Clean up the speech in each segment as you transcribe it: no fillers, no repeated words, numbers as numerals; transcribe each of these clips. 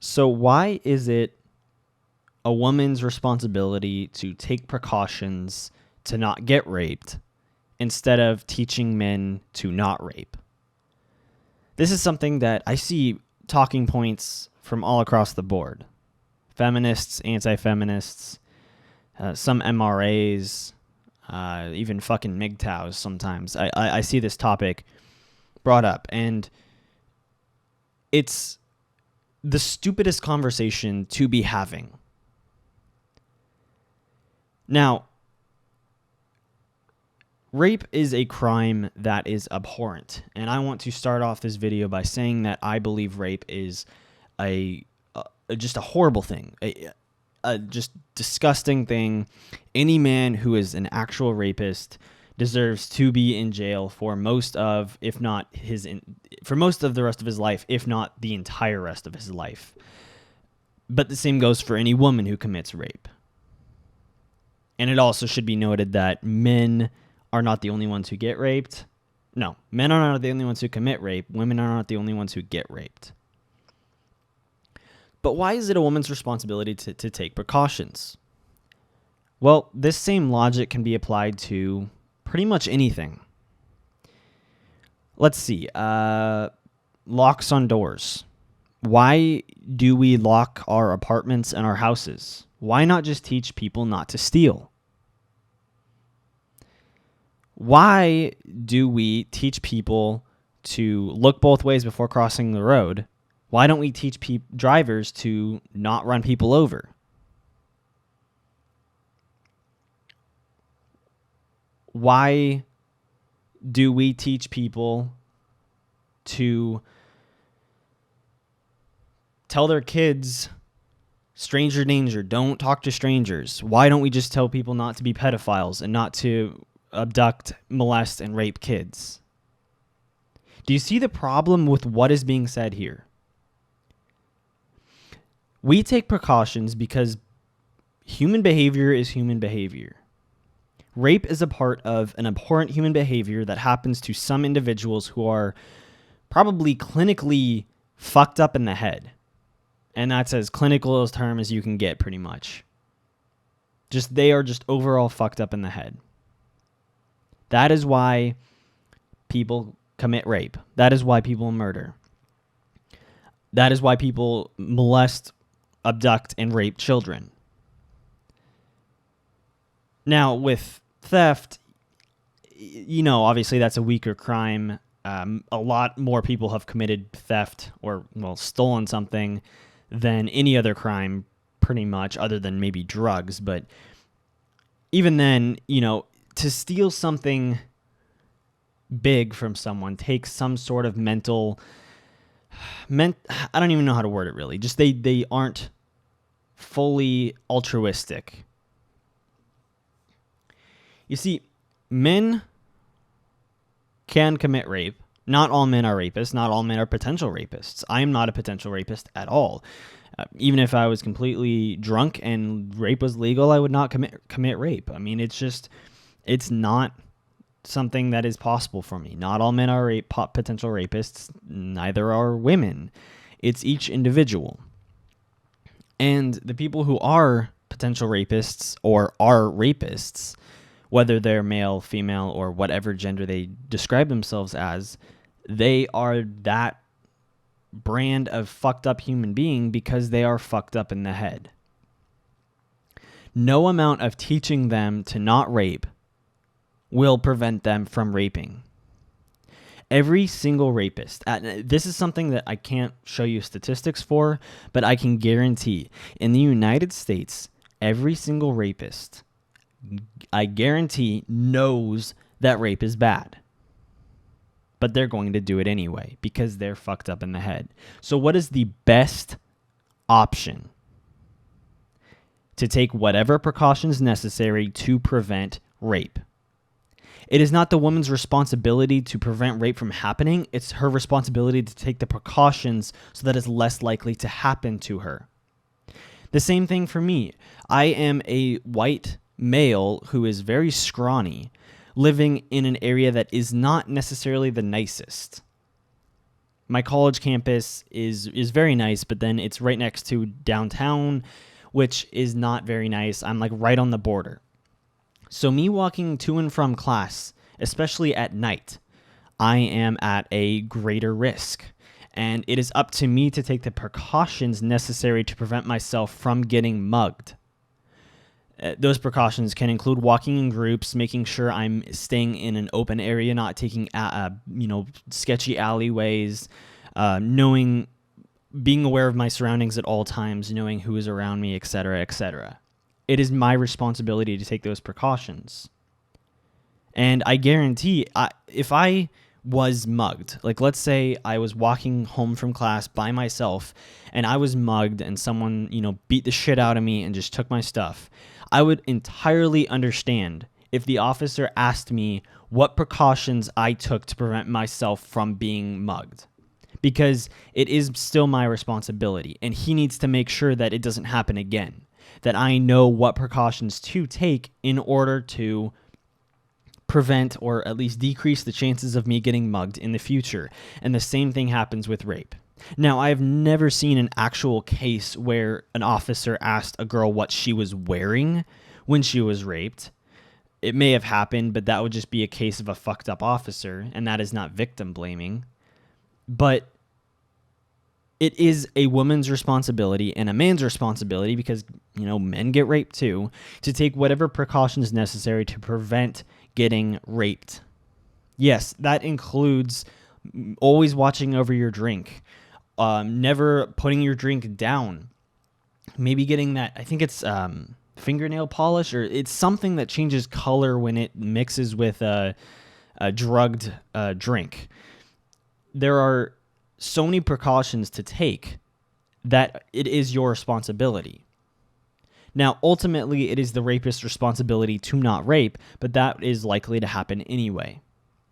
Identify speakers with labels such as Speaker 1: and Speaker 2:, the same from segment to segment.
Speaker 1: So why is it a woman's responsibility to take precautions to not get raped instead of teaching men to not rape? This is something that I see talking points from all across the board. Feminists, anti-feminists, some MRAs, even fucking MGTOWs sometimes. I see this topic brought up, and it's the stupidest conversation to be having. Now, rape is a crime that is abhorrent, and I want to start off this video by saying that I believe rape is just a horrible thing, a just disgusting thing. Any man who is an actual rapist deserves to be in jail for most of, if not for most of the rest of his life, if not the entire rest of his life. But the same goes for any woman who commits rape. And it also should be noted that men are not the only ones who get raped. No, men are not the only ones who commit rape. Women are not the only ones who get raped. But why is it a woman's responsibility to take precautions? Well, this same logic can be applied to pretty much anything. Let's see. Locks on doors. Why do we lock our apartments and our houses? Why not just teach people not to steal? Why do we teach people to look both ways before crossing the road? Why don't we teach drivers to not run people over? Why do we teach people to tell their kids, stranger danger, don't talk to strangers? Why don't we just tell people not to be pedophiles and not to abduct, molest, and rape kids? Do you see the problem with what is being said here? We take precautions because human behavior is human behavior. Rape is a part of an abhorrent human behavior that happens to some individuals who are probably clinically fucked up in the head. And that's as clinical a term as you can get, pretty much. They are just overall fucked up in the head. That is why people commit rape. That is why people murder. That is why people molest, abduct, and rape children. Now, with theft, obviously that's a weaker crime. A lot more people have committed theft or, stolen something than any other crime, pretty much, other than maybe drugs. But even then, to steal something big from someone takes some sort of I don't even know how to word it really. Just they aren't fully altruistic. You see, men can commit rape. Not all men are rapists. Not all men are potential rapists. I am not a potential rapist at all. Even if I was completely drunk and rape was legal, I would not commit rape. I mean, it's not something that is possible for me. Not all men are potential rapists. Neither are women. It's each individual. And the people who are potential rapists or are rapists, whether they're male, female, or whatever gender they describe themselves as, they are that brand of fucked up human being because they are fucked up in the head. No amount of teaching them to not rape will prevent them from raping. Every single rapist, this is something that I can't show you statistics for, but I can guarantee in the United States, every single rapist, I guarantee, knows that rape is bad. But they're going to do it anyway because they're fucked up in the head. So what is the best option? To take whatever precautions necessary to prevent rape. It is not the woman's responsibility to prevent rape from happening. It's her responsibility to take the precautions so that it's less likely to happen to her. The same thing for me. I am a white male who is very scrawny, living in an area that is not necessarily the nicest. My college campus is very nice, but then it's right next to downtown, which is not very nice. I'm like right on the border. So me walking to and from class, especially at night, I am at a greater risk. And it is up to me to take the precautions necessary to prevent myself from getting mugged. Those precautions can include walking in groups, making sure I'm staying in an open area, not taking sketchy alleyways, being aware of my surroundings at all times, knowing who is around me, etc., etc. It is my responsibility to take those precautions. And I guarantee, if I was mugged, like let's say I was walking home from class by myself and I was mugged and someone, beat the shit out of me and just took my stuff, I would entirely understand if the officer asked me what precautions I took to prevent myself from being mugged. Because it is still my responsibility, and he needs to make sure that it doesn't happen again, that I know what precautions to take in order to prevent or at least decrease the chances of me getting mugged in the future. And the same thing happens with rape. Now, I've never seen an actual case where an officer asked a girl what she was wearing when she was raped. It may have happened, but that would just be a case of a fucked up officer, and that is not victim blaming. But it is a woman's responsibility and a man's responsibility, because, men get raped too, to take whatever precautions necessary to prevent getting raped. Yes, that includes always watching over your drink, never putting your drink down, maybe getting that, I think it's fingernail polish, or it's something that changes color when it mixes with a drugged drink. There are so many precautions to take that it is your responsibility. Now, ultimately, it is the rapist's responsibility to not rape, but that is likely to happen anyway,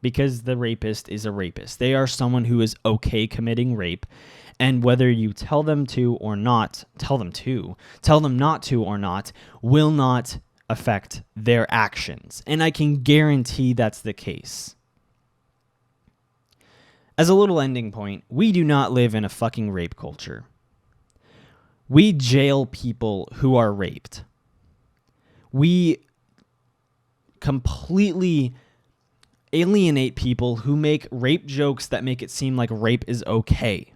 Speaker 1: because the rapist is a rapist. They are someone who is okay committing rape, and whether you tell them not to or not, will not affect their actions. And I can guarantee that's the case. As a little ending point, we do not live in a fucking rape culture. We jail people who are raped. We completely alienate people who make rape jokes that make it seem like rape is okay.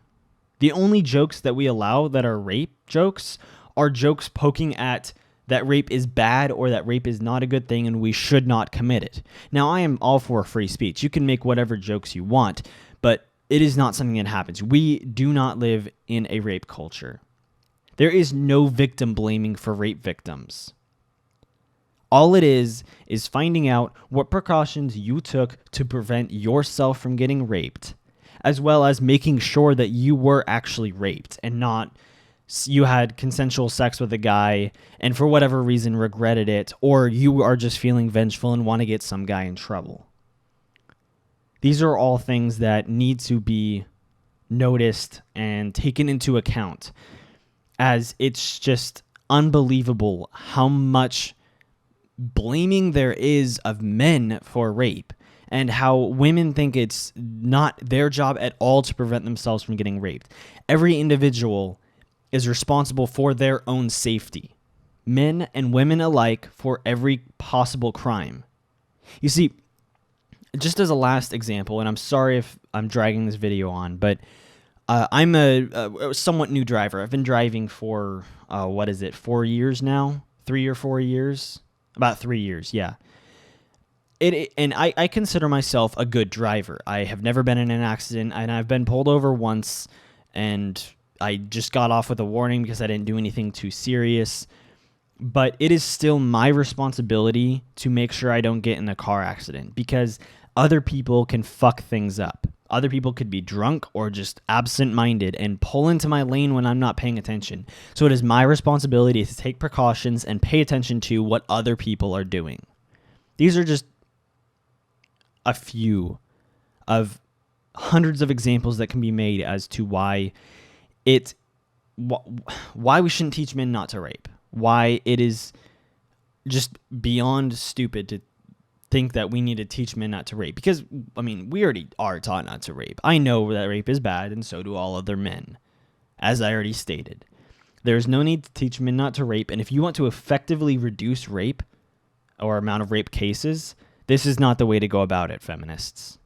Speaker 1: The only jokes that we allow that are rape jokes are jokes poking at that rape is bad or that rape is not a good thing and we should not commit it. Now, I am all for free speech. You can make whatever jokes you want, but it is not something that happens. We do not live in a rape culture. There is no victim blaming for rape victims. All it is finding out what precautions you took to prevent yourself from getting raped, as well as making sure that you were actually raped and not you had consensual sex with a guy and for whatever reason regretted it, or you are just feeling vengeful and want to get some guy in trouble. These are all things that need to be noticed and taken into account, as it's just unbelievable how much blaming there is of men for rape and how women think it's not their job at all to prevent themselves from getting raped. Every individual is responsible for their own safety, men and women alike, for every possible crime. You see, just as a last example, and I'm sorry if I'm dragging this video on, but I'm a somewhat new driver. I've been driving for, 4 years now? 3 or 4 years? About 3 years, yeah. And I consider myself a good driver. I have never been in an accident, and I've been pulled over once, and I just got off with a warning because I didn't do anything too serious. But it is still my responsibility to make sure I don't get in a car accident, because other people can fuck things up. Other people could be drunk or just absent-minded and pull into my lane when I'm not paying attention. So it is my responsibility to take precautions and pay attention to what other people are doing. These are just a few of hundreds of examples that can be made as to why we shouldn't teach men not to rape. Why it is just beyond stupid think that we need to teach men not to rape. Because, I mean, we already are taught not to rape. I know that rape is bad, and so do all other men, as I already stated. There's no need to teach men not to rape, and if you want to effectively reduce rape or amount of rape cases, this is not the way to go about it, feminists.